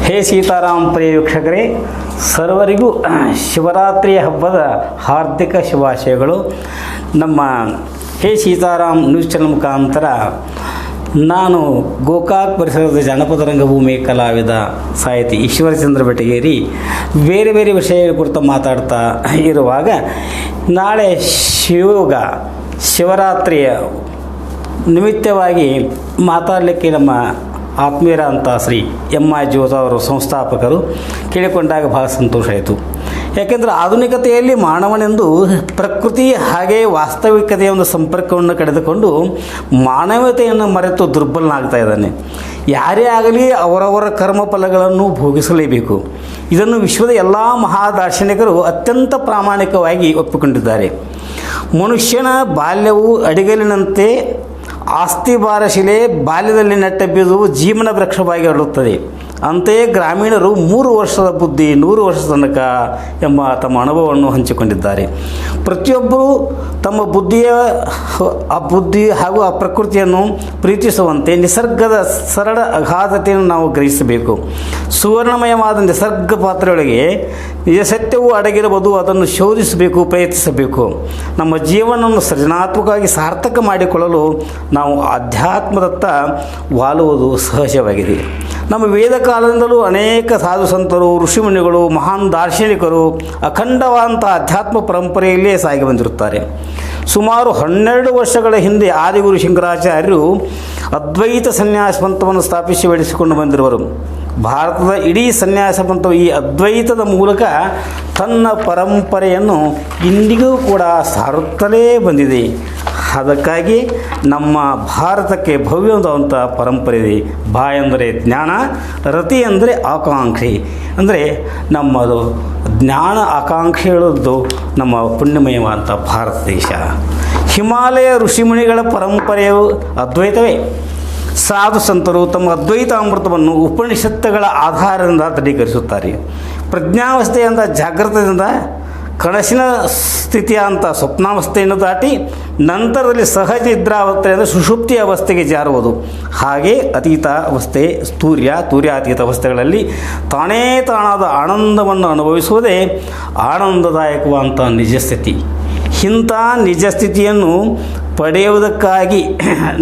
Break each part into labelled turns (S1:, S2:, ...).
S1: ಹೇ ಸೀತಾರಾಮ್ ಪ್ರಿಯ ವೀಕ್ಷಕರೇ, ಸರ್ವರಿಗೂ ಶಿವರಾತ್ರಿಯ ಹಬ್ಬದ ಹಾರ್ದಿಕ ಶುಭಾಶಯಗಳು. ನಮ್ಮ ಹೇ ಸೀತಾರಾಮ್ ನ್ಯೂಸ್ ಚಾನಲ್ ಮುಖಾಂತರ ನಾನು ಗೋಕಾಕ್ ಪರಿಸರದ ಜಾನಪದ ರಂಗಭೂಮಿ ಕಲಾವಿದ ಸಾಹಿತಿ ಈಶ್ವರಚಂದ್ರ ಬೆಟಗೇರಿ ಬೇರೆ ಬೇರೆ ವಿಷಯಗಳ ಕುರಿತು ಮಾತಾಡ್ತಾ ಇರುವಾಗ, ನಾಳೆ ಶಿವರಾತ್ರಿಯ ನಿಮಿತ್ತವಾಗಿ ಮಾತಾಡಲಿಕ್ಕೆ ನಮ್ಮ ಆತ್ಮೀಯರಂಥ ಶ್ರೀ ಎಂ ಐ ಜ್ಯೋತ ಅವರು ಸಂಸ್ಥಾಪಕರು ಕೇಳಿಕೊಂಡಾಗ ಬಹಳ ಸಂತೋಷ ಆಯಿತು. ಯಾಕೆಂದರೆ ಆಧುನಿಕತೆಯಲ್ಲಿ ಮಾನವನೆಂದು ಪ್ರಕೃತಿ ಹಾಗೆ ವಾಸ್ತವಿಕತೆಯ ಒಂದು ಸಂಪರ್ಕವನ್ನು ಕಳೆದುಕೊಂಡು ಮಾನವತೆಯನ್ನು ಮರೆತು ದುರ್ಬಲನಾಗ್ತಾ ಇದ್ದಾನೆ. ಯಾರೇ ಆಗಲಿ ಅವರವರ ಕರ್ಮಫಲಗಳನ್ನು ಭೋಗಿಸಲೇಬೇಕು. ಇದನ್ನು ವಿಶ್ವದ ಎಲ್ಲ ಮಹಾದಾರ್ಶನಿಕರು ಅತ್ಯಂತ ಪ್ರಾಮಾಣಿಕವಾಗಿ ಒಪ್ಪಿಕೊಂಡಿದ್ದಾರೆ. ಮನುಷ್ಯನ ಬಾಲ್ಯವು ಅಡಿಗಲಿನಂತೆ, ಆಸ್ತಿ ಬಾರಶಿಲೆ ಬಾಲ್ಯದಲ್ಲಿ ನೆಟ್ಟ ಬೀಜವು ಜೀವನ ವೃಕ್ಷವಾಗಿ ಹರಡುತ್ತದೆ. ಅಂತೆಯೇ ಗ್ರಾಮೀಣರು 3 ವರ್ಷದ ಬುದ್ಧಿ 100 ವರ್ಷದ ತನಕ ಎಂಬ ತಮ್ಮ ಅನುಭವವನ್ನು ಹಂಚಿಕೊಂಡಿದ್ದಾರೆ. ಪ್ರತಿಯೊಬ್ಬರೂ ತಮ್ಮ ಬುದ್ಧಿ ಹಾಗೂ ಆ ಪ್ರಕೃತಿಯನ್ನು ಪ್ರೀತಿಸುವಂತೆ ನಿಸರ್ಗದ ಸರಳ ಅಗಾಧತೆಯನ್ನು ನಾವು ಗ್ರಹಿಸಬೇಕು. ಸುವರ್ಣಮಯವಾದ ನಿಸರ್ಗ ಪಾತ್ರೆಯೊಳಗೆ ನಿಜ ಸತ್ಯವು ಅಡಗಿರಬಹುದು. ಅದನ್ನು ಶೋಧಿಸಬೇಕು, ಪ್ರಯತ್ನಿಸಬೇಕು. ನಮ್ಮ ಜೀವನವನ್ನು ಸೃಜನಾತ್ಮಕವಾಗಿ ಸಾರ್ಥಕ ಮಾಡಿಕೊಳ್ಳಲು ನಾವು ಅಧ್ಯಾತ್ಮದತ್ತ ವಾಲುವುದು ಸಹಜವಾಗಿದೆ. ನಮ್ಮ ವೇದ ಕಾಲದಿಂದಲೂ ಅನೇಕ ಸಾಧು ಸಂತರು, ಋಷಿಮುನಿಗಳು, ಮಹಾನ್ ದಾರ್ಶನಿಕರು ಅಖಂಡವಾದಂಥ ಅಧ್ಯಾತ್ಮ ಪರಂಪರೆಯಲ್ಲೇ ಸಾಗಿ ಬಂದಿರುತ್ತಾರೆ. ಸುಮಾರು 12 ವರ್ಷಗಳ ಹಿಂದೆ ಆದಿಗುರು ಶಂಕರಾಚಾರ್ಯರು ಅದ್ವೈತ ಸನ್ಯಾಸ ಪಂಥವನ್ನು ಸ್ಥಾಪಿಸಿ ಬೆಳೆಸಿಕೊಂಡು ಬಂದಿರುವರು. ಭಾರತದ ಇಡೀ ಸನ್ಯಾಸ ಪಂಥವು ಈ ಅದ್ವೈತದ ಮೂಲಕ ತನ್ನ ಪರಂಪರೆಯನ್ನು ಇಂದಿಗೂ ಕೂಡ ಸಾರುತ್ತಲೇ ಬಂದಿದೆ. ಅದಕ್ಕಾಗಿ ನಮ್ಮ ಭಾರತಕ್ಕೆ ಭವ್ಯವಾದಂಥ ಪರಂಪರೆ ಇದೆ. ಬಾ ಎಂದರೆ ಜ್ಞಾನ, ರತಿ ಅಂದರೆ ಆಕಾಂಕ್ಷೆ. ಅಂದರೆ ನಮ್ಮದು ಜ್ಞಾನ ಆಕಾಂಕ್ಷೆ ಹೇಳೋದು ನಮ್ಮ ಪುಣ್ಯಮಯವಾದಂಥ ಭಾರತ ದೇಶ. ಹಿಮಾಲಯ ಋಷಿಮುನಿಗಳ ಪರಂಪರೆಯು ಅದ್ವೈತವೇ. ಸಾಧು ಸಂತರು ತಮ್ಮ ಅದ್ವೈತಾಮೃತವನ್ನು ಉಪನಿಷತ್ತುಗಳ ಆಧಾರದಿಂದ ದೃಢೀಕರಿಸುತ್ತಾರೆ. ಪ್ರಜ್ಞಾವಸ್ಥೆಯಿಂದ ಜಾಗೃತದಿಂದ ಕನಸಿನ ಸ್ಥಿತಿಯ ಅಂತ ಸ್ವಪ್ನಾವಸ್ಥೆಯನ್ನು ದಾಟಿ ನಂತರದಲ್ಲಿ ಸಹಜ ನಿದ್ರಾವಸ್ಥೆಯಿಂದ ಸುಷುಪ್ತಿ ಅವಸ್ಥೆಗೆ ಜಾರುವುದು. ಹಾಗೆ ಅತೀತ ಅವಸ್ಥೆ, ತೂರ್ಯಾತೀತ ಅವಸ್ಥೆಗಳಲ್ಲಿ ತಾನೇ ತಾನಾದ ಆನಂದವನ್ನು ಅನುಭವಿಸುವುದೇ ಆನಂದದಾಯಕವಾದಂಥ ನಿಜಸ್ಥಿತಿ. ಇಂಥ ನಿಜಸ್ಥಿತಿಯನ್ನು ಪಡೆಯುವುದಕ್ಕಾಗಿ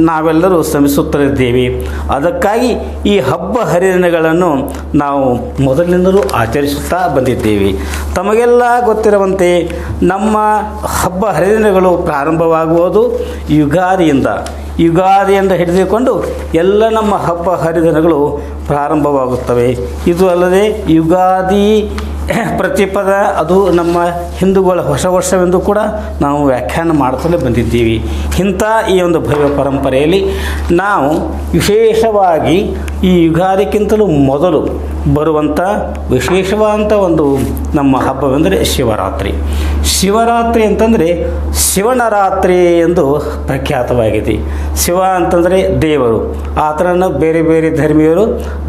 S1: ನಾವೆಲ್ಲರೂ ಶ್ರಮಿಸುತ್ತಲಿದ್ದೇವೆ. ಅದಕ್ಕಾಗಿ ಈ ಹಬ್ಬ ಹರಿದಿನಗಳನ್ನು ನಾವು ಮೊದಲಿನಿಂದಲೂ ಆಚರಿಸುತ್ತಾ ಬಂದಿದ್ದೇವೆ. ತಮಗೆಲ್ಲ ಗೊತ್ತಿರುವಂತೆ ನಮ್ಮ ಹಬ್ಬ ಹರಿದಿನಗಳು ಪ್ರಾರಂಭವಾಗುವುದು ಯುಗಾದಿಯಿಂದ ಹಿಡಿದುಕೊಂಡು ಎಲ್ಲ ನಮ್ಮ ಹಬ್ಬ ಹರಿದಿನಗಳು ಪ್ರಾರಂಭವಾಗುತ್ತವೆ. ಇದು ಅಲ್ಲದೆ ಯುಗಾದಿ ಪ್ರತಿಪದ ಅದು ನಮ್ಮ ಹಿಂದೂಗಳ ಹೊಸ ವರ್ಷವೆಂದು ಕೂಡ ನಾವು ವ್ಯಾಖ್ಯಾನ ಮಾಡುತ್ತಲೇ ಬಂದಿದ್ದೀವಿ. ಇಂಥ ಈ ಒಂದು ಭವ್ಯ ಪರಂಪರೆಯಲ್ಲಿ ನಾವು ವಿಶೇಷವಾಗಿ ಈ ಯುಗಾದಿಕ್ಕಿಂತಲೂ ಮೊದಲು ಬರುವಂಥ ವಿಶೇಷವಾದಂಥ ಒಂದು ನಮ್ಮ ಹಬ್ಬವೆಂದರೆ ಶಿವರಾತ್ರಿ ಅಂತಂದರೆ ಶಿವನ ರಾತ್ರಿ ಎಂದು ಪ್ರಖ್ಯಾತವಾಗಿದೆ. ಶಿವ ಅಂತಂದರೆ ದೇವರು. ಆತನನ್ನು ಬೇರೆ ಬೇರೆ ಧರ್ಮೀಯರು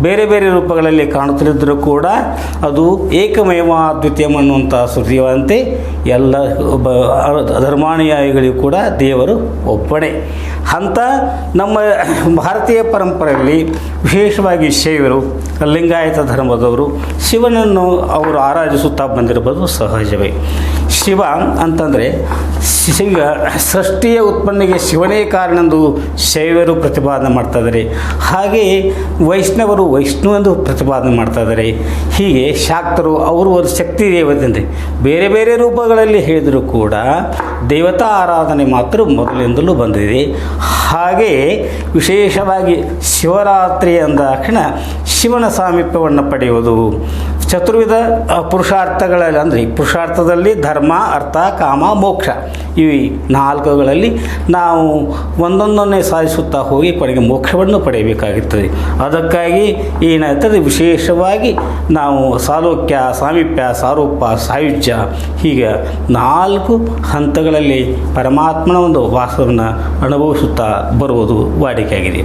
S1: ಬೇರೆ ಬೇರೆ ರೂಪಗಳಲ್ಲಿ ಕಾಣುತ್ತಲಿದ್ದರೂ ಕೂಡ ಅದು ಏಕಮೇವ ದ್ವಿತೀಯಂ ಅನ್ನುವಂಥ ಶ್ರುತಿಯಂತೆ ಎಲ್ಲ ಧರ್ಮಾನುಯಾಯಿಗಳಿಗೂ ಕೂಡ ದೇವರು ಒಬ್ಬನೇ. ಅಂಥ ನಮ್ಮ ಭಾರತೀಯ ಪರಂಪರೆಯಲ್ಲಿ ವಿಶೇಷವಾಗಿ ಶೈವರು, ಲಿಂಗಾಯತ ಧರ್ಮದವರು ಶಿವನನ್ನು ಅವರು ಆರಾಧಿಸುತ್ತಾ ಬಂದಿರಬಹುದು ಸಹಜವೇ. ಶಿವ ಅಂತಂದರೆ ಸೃಷ್ಟಿಯ ಉತ್ಪನ್ನಿಗೆ ಶಿವನೇ ಕಾರಣವೆಂದು ಶೈವರು ಪ್ರತಿಪಾದನೆ ಮಾಡ್ತಾ ಇದ್ದಾರೆ. ಹಾಗೆಯೇ ವೈಷ್ಣವರು ವಿಷ್ಣು ಎಂದು ಪ್ರತಿಪಾದನೆ ಮಾಡ್ತಾ ಇದ್ದಾರೆ. ಹೀಗೆ ಶಾಕ್ತರು ಅವರು ಶಕ್ತಿ ದೇವತೆ ಬೇರೆ ಬೇರೆ ರೂಪಗಳಲ್ಲಿ ಹೇಳಿದರೂ ಕೂಡ ದೇವತಾ ಆರಾಧನೆ ಮಾತ್ರ ಮೊದಲಿಂದಲೂ ಬಂದಿದೆ. ಹಾಗೆಯೇ ವಿಶೇಷವಾಗಿ ಶಿವರಾತ್ರಿ ಅಂದಾಕ್ಷಣ ಶಿವನ ಸಾಮೀಪ್ಯವನ್ನು ಪಡೆಯುವುದು. ಚತುರ್ವಿಧ ಪುರುಷಾರ್ಥಗಳಲ್ಲಿ ಅಂದರೆ ಪುರುಷಾರ್ಥದಲ್ಲಿ ಧರ್ಮ, ಅರ್ಥ, ಕಾಮ, ಮೋಕ್ಷ ಈ 4ಗಳಲ್ಲಿ ನಾವು ಒಂದೊಂದನ್ನೇ ಸಾಧಿಸುತ್ತಾ ಹೋಗಿ ಕೊನೆಗೆ ಮೋಕ್ಷವನ್ನು ಪಡೆಯಬೇಕಾಗುತ್ತದೆ. ಅದಕ್ಕಾಗಿ ಏನಾಗ್ತದೆ, ವಿಶೇಷವಾಗಿ ನಾವು ಸಾಲೋಕ್ಯ, ಸಾಮೀಪ್ಯ, ಸಾರೂಪ, ಸಾಯುಜ್ಯ ಹೀಗೆ 4 ಹಂತಗಳಲ್ಲಿ ಪರಮಾತ್ಮನ ಒಂದು ವಾಸವನ್ನು ಅನುಭವಿಸುತ್ತಾ ಬರುವುದು ವಾಡಿಕೆಯಾಗಿದೆ.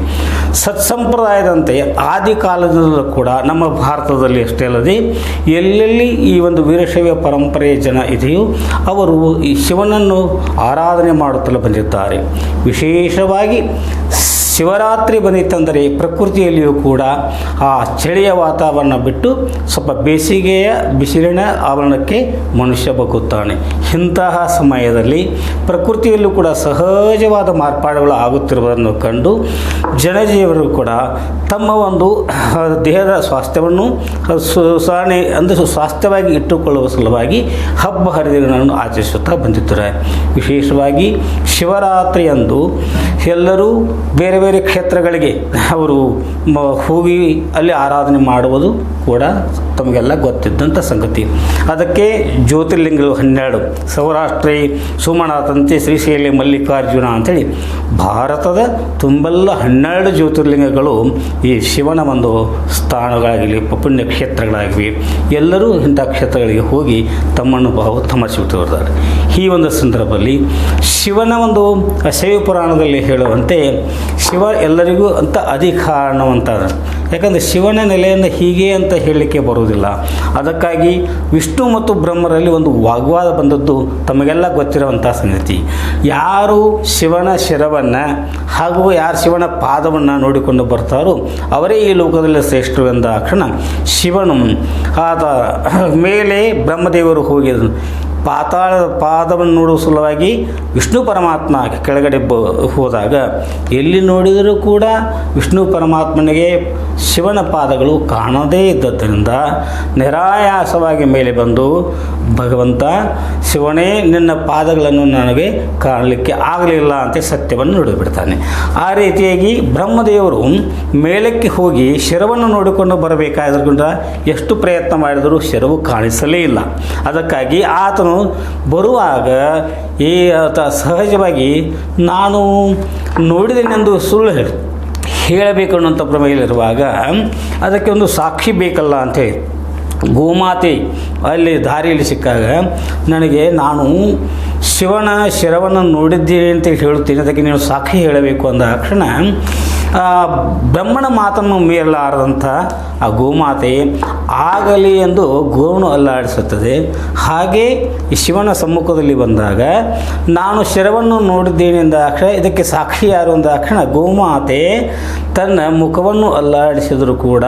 S1: ಸತ್ಸಂಪ್ರದಾಯದಂತೆ ಆದಿ ಕಾಲದಲ್ಲೂ ಕೂಡ ನಮ್ಮ ಭಾರತದಲ್ಲಿ ಅಷ್ಟೇ ಅಲ್ಲದೆ ಎಲ್ಲೆಲ್ಲಿ ಈ ಒಂದು ವೀರಶೈವ ಪರಂಪರೆಯ ಜನ ಇದೆಯೋ ಅವರು ಈ ಶಿವನನ್ನು ಆರಾಧನೆ ಮಾಡುತ್ತಲೇ ಬಂದಿದ್ದಾರೆ. ವಿಶೇಷವಾಗಿ ಶಿವರಾತ್ರಿ ಬಂದಿತ್ತಂದರೆ ಪ್ರಕೃತಿಯಲ್ಲಿಯೂ ಕೂಡ ಆ ಚಳಿಯ ವಾತಾವರಣ ಬಿಟ್ಟು ಸ್ವಲ್ಪ ಬೇಸಿಗೆಯ ಬಿಸಿಲಿನ ಆವರಣಕ್ಕೆ ಮನುಷ್ಯ ಬಗ್ಗುತ್ತಾನೆ. ಇಂತಹ ಸಮಯದಲ್ಲಿ ಪ್ರಕೃತಿಯಲ್ಲೂ ಕೂಡ ಸಹಜವಾದ ಮಾರ್ಪಾಡುಗಳು ಆಗುತ್ತಿರುವುದನ್ನು ಕಂಡು ಜನಜೀವರು ಕೂಡ ತಮ್ಮ ಒಂದು ದೇಹದ ಸ್ವಾಸ್ಥ್ಯವನ್ನು ಸ್ವಾಸ್ಥ್ಯವಾಗಿ ಇಟ್ಟುಕೊಳ್ಳುವ ಸಲುವಾಗಿ ಹಬ್ಬ ಹರಿದಿನಗಳನ್ನು ಆಚರಿಸುತ್ತಾ ಬಂದಿದ್ದಾರೆ. ವಿಶೇಷವಾಗಿ ಶಿವರಾತ್ರಿಯಂದು ಎಲ್ಲರೂ ಬೇರೆ ಬೇರೆ ಕ್ಷೇತ್ರಗಳಿಗೆ ಅವರು ಹೋಗಿ ಅಲ್ಲಿ ಆರಾಧನೆ ಮಾಡುವುದು ಕೂಡ ತಮಗೆಲ್ಲ ಗೊತ್ತಿದ್ದಂಥ ಸಂಗತಿ. ಅದಕ್ಕೆ ಜ್ಯೋತಿರ್ಲಿಂಗಗಳು 12 ಸೌರಾಷ್ಟ್ರಿ ಸೋಮನಾಥಂತೆ ಶ್ರೀಶೈಲಿ ಮಲ್ಲಿಕಾರ್ಜುನ ಅಂಥೇಳಿ ಭಾರತದ ತುಂಬೆಲ್ಲ 12 ಜ್ಯೋತಿರ್ಲಿಂಗಗಳು ಈ ಶಿವನ ಒಂದು ಸ್ಥಾನಗಳಾಗಲಿ ಪುಣ್ಯ ಕ್ಷೇತ್ರಗಳಾಗಿವೆ. ಎಲ್ಲರೂ ಇಂಥ ಕ್ಷೇತ್ರಗಳಿಗೆ ಹೋಗಿ ತಮ್ಮನ್ನು ತಮರಿಸಿಬಿಟ್ಟಿರ್ತಾರೆ. ಈ ಒಂದು ಸಂದರ್ಭದಲ್ಲಿ ಶಿವನ ಒಂದು ಶೈವ ಪುರಾಣದಲ್ಲಿ ಹೇಳುವಂತೆ ಶಿವ ಎಲ್ಲರಿಗೂ ಅಂತ ಅಧಿಕಾರಣವಂತ. ಯಾಕಂದರೆ ಶಿವನ ನೆಲೆಯನ್ನು ಹೀಗೆ ಅಂತ ಹೇಳಲಿಕ್ಕೆ ಬರುವುದಿಲ್ಲ. ಅದಕ್ಕಾಗಿ ವಿಷ್ಣು ಮತ್ತು ಬ್ರಹ್ಮರಲ್ಲಿ ಒಂದು ವಾಗ್ವಾದ ಬಂದದ್ದು ತಮಗೆಲ್ಲ ಗೊತ್ತಿರುವಂಥ ಸಂಗತಿ. ಯಾರು ಶಿವನ ಶಿರವನ್ನು ಹಾಗೂ ಯಾರು ಶಿವನ ಪಾದವನ್ನು ನೋಡಿಕೊಂಡು ಬರ್ತಾರೋ ಅವರೇ ಈ ಲೋಕದಲ್ಲಿ ಶ್ರೇಷ್ಠರು ಎಂದ ಕ್ಷಣ ಶಿವನು ಆದ ಮೇಲೆ ಬ್ರಹ್ಮದೇವರು ಹೋಗಿದ್ದನು. ಪಾತಾಳದ ಪಾದವನ್ನು ನೋಡುವ ಸಲುವಾಗಿ ವಿಷ್ಣು ಪರಮಾತ್ಮ ಕೆಳಗಡೆ ಹೋದಾಗ ಎಲ್ಲಿ ನೋಡಿದರೂ ಕೂಡ ವಿಷ್ಣು ಪರಮಾತ್ಮನಿಗೆ ಶಿವನ ಪಾದಗಳು ಕಾಣದೇ ಇದ್ದದ್ದರಿಂದ ನಿರಾಯಾಸವಾಗಿ ಮೇಲೆ ಬಂದು, ಭಗವಂತ ಶಿವನೇ ನಿನ್ನ ಪಾದಗಳನ್ನು ನನಗೆ ಕಾಣಲಿಕ್ಕೆ ಆಗಲಿಲ್ಲ ಅಂತ ಸತ್ಯವನ್ನು ನುಡಿಬಿಡ್ತಾನೆ. ಆ ರೀತಿಯಾಗಿ ಬ್ರಹ್ಮದೇವರು ಮೇಲಕ್ಕೆ ಹೋಗಿ ಶಿರವನ್ನು ನೋಡಿಕೊಂಡು ಬರಬೇಕಾದ್ರಿಂದ ಎಷ್ಟು ಪ್ರಯತ್ನ ಮಾಡಿದರೂ ಶಿರವು ಕಾಣಿಸಲೇ ಇಲ್ಲ. ಅದಕ್ಕಾಗಿ ಆತನು ಬರುವಾಗ ಆತ ಸಹಜವಾಗಿ ನಾನು ನೋಡಿದೆನೆಂದು ಸುಳ್ಳು ಹೇಳಬೇಕು ಅನ್ನೋಂಥ ಪ್ರಮೇಯಲ್ಲಿರುವಾಗ ಅದಕ್ಕೆ ಒಂದು ಸಾಕ್ಷಿ ಬೇಕಲ್ಲ ಅಂಥೇಳಿ ಗೋಮಾತೆ ಅಲ್ಲಿ ದಾರಿಯಲ್ಲಿ ಸಿಕ್ಕಾಗ ನನಗೆ ನಾನು ಶಿವನ ಶಿರವನ್ನು ನೋಡಿದ್ದೇನೆ ಅಂತ ಹೇಳುತ್ತೇನೆ, ಅದಕ್ಕೆ ನೀನು ಸಾಕ್ಷಿ ಹೇಳಬೇಕು ಅಂದ ಕ್ಷಣ ಬ್ರಹ್ಮಣ ಮಾತನ್ನು ಮೀರಲಾರದಂಥ ಆ ಗೋಮಾತೆ ಆಗಲಿ ಎಂದು ಗೋವನ್ನು ಅಲ್ಲಾಡಿಸುತ್ತದೆ. ಹಾಗೆ ಈ ಶಿವನ ಸಮ್ಮುಖದಲ್ಲಿ ಬಂದಾಗ ನಾನು ಶಿರವನ್ನು ನೋಡಿದ್ದೇನೆ ಎಂದ ಕ್ಷಣ ಇದಕ್ಕೆ ಸಾಕ್ಷಿ ಯಾರು ಅಂದ ಕ್ಷಣ ಗೋಮಾತೆ ತನ್ನ ಮುಖವನ್ನು ಅಲ್ಲಾಡಿಸಿದರೂ ಕೂಡ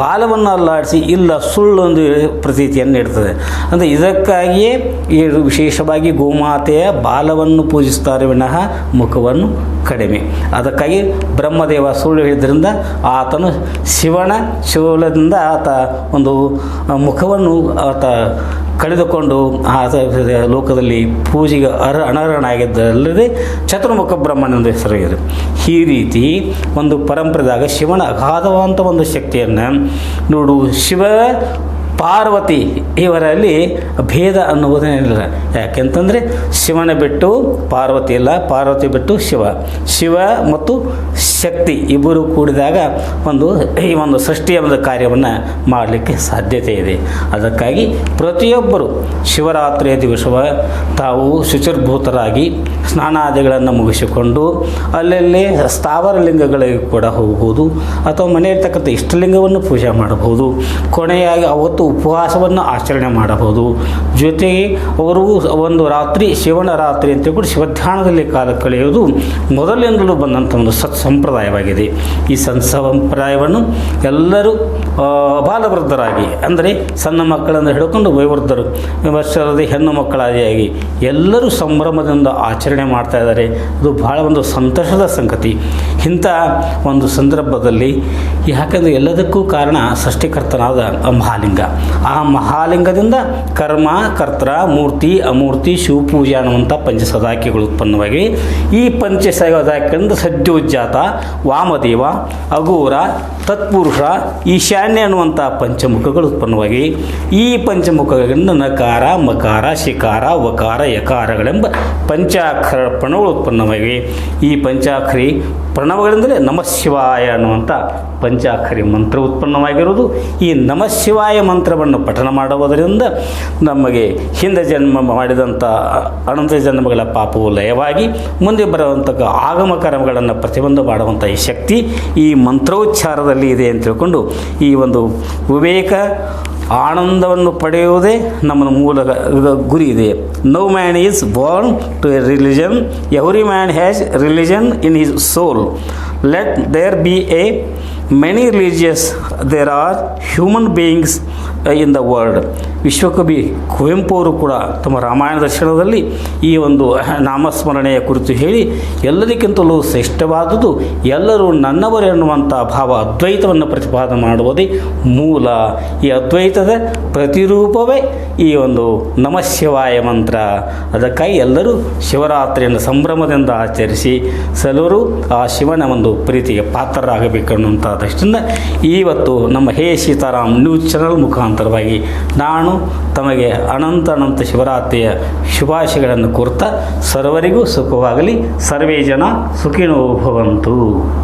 S1: ಬಾಲವನ್ನು ಅಲ್ಲಾಡಿಸಿ ಇಲ್ಲ ಸುಳ್ಳೊಂದು ಪ್ರತೀತಿಯನ್ನು ನೀಡ್ತದೆ. ಅಂದರೆ ಇದಕ್ಕಾಗಿಯೇ ಈ ವಿಶೇಷವಾಗಿ ಗೋಮಾತೆಯ ಬಾಲವನ್ನು ಪೂಜಿಸುತ್ತಾರೆ ವಿನಃ ಮುಖವನ್ನು ಕಡಿಮೆ. ಅದಕ್ಕಾಗಿ ಬ್ರಹ್ಮದೇವ ಸುಳ್ಳು ಹೇಳಿದ್ರಿಂದ ಆತನು ಶಿವನ ಶೂಲದಿಂದ ಆತ ಒಂದು ಮುಖವನ್ನು ಆತ ಕಳೆದುಕೊಂಡು ಆತ ಲೋಕದಲ್ಲಿ ಪೂಜೆಗೆ ಅನರ್ಹನಾಗಿದ್ದಲ್ಲದೆ ಚತುರ್ಮುಖ ಬ್ರಹ್ಮನೆಂದು ಹೆಸರಾಗಿದೆ. ಈ ರೀತಿ ಒಂದು ಪರಂಪರೆದಾಗ ಶಿವನ ಅಗಾಧವಾದಂಥ ಒಂದು ಶಕ್ತಿಯನ್ನು ನೋಡು. ಶಿವ ಪಾರ್ವತಿ ಇವರಲ್ಲಿ ಭೇದ ಅನ್ನುವುದೇನಿಲ್ಲ. ಯಾಕೆಂತಂದರೆ ಶಿವನ ಬಿಟ್ಟು ಪಾರ್ವತಿ ಇಲ್ಲ, ಪಾರ್ವತಿ ಬಿಟ್ಟು ಶಿವ, ಶಿವ ಮತ್ತು ಶಕ್ತಿ ಇಬ್ಬರು ಕೂಡಿದಾಗ ಈ ಒಂದು ಸೃಷ್ಟಿಯ ಒಂದು ಕಾರ್ಯವನ್ನು ಮಾಡಲಿಕ್ಕೆ ಸಾಧ್ಯತೆ ಇದೆ. ಅದಕ್ಕಾಗಿ ಪ್ರತಿಯೊಬ್ಬರು ಶಿವರಾತ್ರಿಯ ದಿವಸವ ತಾವು ಶುಚಿರ್ಭೂತರಾಗಿ ಸ್ನಾನಾದಿಗಳನ್ನು ಮುಗಿಸಿಕೊಂಡು ಅಲ್ಲಲ್ಲೇ ಸ್ಥಾವರ ಲಿಂಗಗಳಿಗೆ ಕೂಡ ಹೋಗ್ಬೋದು, ಅಥವಾ ಮನೆಯಲ್ಲಿರ್ತಕ್ಕಂಥ ಇಷ್ಟಲಿಂಗವನ್ನು ಪೂಜೆ ಮಾಡಬಹುದು. ಕೊನೆಯಾಗಿ ಅವತ್ತು ಉಪವಾಸವನ್ನು ಆಚರಣೆ ಮಾಡಬಹುದು. ಜೊತೆಗೆ ಅವರು ಒಂದು ರಾತ್ರಿ ಶಿವನ ರಾತ್ರಿ ಅಂತ ಕೂಡ ಶಿವಧ್ಯಾನದಲ್ಲಿ ಕಾಲ ಕಳೆಯುವುದು ಮೊದಲಿನಿಂದಲೂ ಬಂದಂಥ ಒಂದು ಸಂಪ್ರದಾಯವಾಗಿದೆ. ಈ ಸಂಪ್ರದಾಯವನ್ನು ಎಲ್ಲರೂ ಬಾಲವೃದ್ಧರಾಗಿ, ಅಂದರೆ ಸಣ್ಣ ಮಕ್ಕಳನ್ನು ಹಿಡ್ಕೊಂಡು ವಯೋವೃದ್ಧರು, ವರ್ಷದ ಹೆಣ್ಣು ಮಕ್ಕಳಾದಿಯಾಗಿ ಎಲ್ಲರೂ ಸಂಭ್ರಮದಿಂದ ಆಚರಣೆ ಮಾಡ್ತಾ ಇದ್ದಾರೆ. ಅದು ಬಹಳ ಒಂದು ಸಂತೋಷದ ಸಂಗತಿ. ಇಂಥ ಒಂದು ಸಂದರ್ಭದಲ್ಲಿ ಯಾಕಂದರೆ ಎಲ್ಲದಕ್ಕೂ ಕಾರಣ ಸೃಷ್ಟಿಕರ್ತನಾದ ಮಹಾಲಿಂಗ. ಆ ಮಹಾಲಿಂಗದಿಂದ ಕರ್ಮ, ಕರ್ತರ, ಮೂರ್ತಿ, ಅಮೂರ್ತಿ, ಶಿವಪೂಜೆ ಅನ್ನುವಂಥ ಪಂಚಸದಾಕಿಗಳು ಉತ್ಪನ್ನವಾಗಿವೆ. ಈ ಪಂಚಸದಾಕಿಗಳಿಂದ ಸದ್ಯೋಜ್ಜಾತ, ವಾಮದೇವ, ಅಘೋರ, ತತ್ಪುರುಷ, ಈಶಾನ್ಯ ಅನ್ನುವಂಥ ಪಂಚಮುಖಗಳು ಉತ್ಪನ್ನವಾಗಿವೆ. ಈ ಪಂಚಮುಖಗಳಿಂದ ನಕಾರ, ಮಕಾರ, ಶಿಕಾರ, ವಕಾರ, ಯಕಾರಗಳೆಂಬ ಪಂಚಾಕ್ಷರ ಪ್ರಣವಗಳು ಉತ್ಪನ್ನವಾಗಿವೆ. ಈ ಪಂಚಾಕ್ಷರಿ ಪ್ರಣವಗಳಿಂದಲೇ ನಮಃಶಿವಾಯ ಅನ್ನುವಂಥ ಪಂಚಾಕ್ಷರಿ ಮಂತ್ರ ಉತ್ಪನ್ನವಾಗಿರುವುದು. ಈ ನಮಃಶಿವಾಯ ಮಂತ್ರವನ್ನು ಪಠನ ಮಾಡುವುದರಿಂದ ನಮಗೆ ಹಿಂದೆ ಜನ್ಮ ಮಾಡಿದಂಥ ಅನಂತ ಜನ್ಮಗಳ ಪಾಪವು ಲಯವಾಗಿ ಮುಂದೆ ಬರುವಂಥ ಆಗಮ ಕರ್ಮಗಳನ್ನು ಪ್ರತಿಬಂಧ ಮಾಡುವಂಥ ಈ ಶಕ್ತಿ ಈ ಮಂತ್ರೋಚ್ಚಾರದಲ್ಲಿ ಇದೆ ಅಂತ ತಿಳ್ಕೊಂಡು ಈ ಒಂದು ವಿವೇಕ ಆನಂದವನ್ನು ಪಡೆಯುವುದೇ ನಮ್ಮ ಮೂಲ ಗುರಿ ಇದೆ. No man is born to a religion, every man has religion in his soul. Let there be a many religious there are human beings in the world. ವಿಶ್ವಕವಿ ಕುವೆಂಪು ಅವರು ಕೂಡ ತಮ್ಮ ರಾಮಾಯಣ ದರ್ಶನದಲ್ಲಿ ಈ ಒಂದು ನಾಮಸ್ಮರಣೆಯ ಕುರಿತು ಹೇಳಿ, ಎಲ್ಲದಕ್ಕಿಂತಲೂ ಶ್ರೇಷ್ಠವಾದುದು ಎಲ್ಲರೂ ನನ್ನವರು ಎನ್ನುವಂಥ ಭಾವ ಅದ್ವೈತವನ್ನು ಪ್ರತಿಪಾದನೆ ಮಾಡುವುದೇ ಮೂಲ. ಈ ಅದ್ವೈತದ ಪ್ರತಿರೂಪವೇ ಈ ಒಂದು ನಮಃ ಶಿವಾಯ ಮಂತ್ರ. ಅದಕ್ಕಾಗಿ ಎಲ್ಲರೂ ಶಿವರಾತ್ರಿಯನ್ನು ಸಂಭ್ರಮದಿಂದ ಆಚರಿಸಿ ಸಲವರು ಆ ಶಿವನ ಒಂದು ಪ್ರೀತಿಗೆ ಪಾತ್ರರಾಗಬೇಕನ್ನುವಂಥ ದೃಷ್ಟಿಯಿಂದ ಇವತ್ತು ನಮ್ಮ ಹೇ ಸೀತಾರಾಮ್ ನ್ಯೂಸ್ ಚಾನಲ್ ಮುಖಾಂತರವಾಗಿ ನಾನು ತಮಗೆ ಅನಂತ ಶಿವರಾತ್ರಿಯ ಶುಭಾಶಯಗಳನ್ನು ಕೋರ್ತಾ ಸರ್ವರಿಗೂ ಸುಖವಾಗಲಿ. ಸರ್ವೇ ಜನ ಸುಖಿನೋ ಭವಂತು.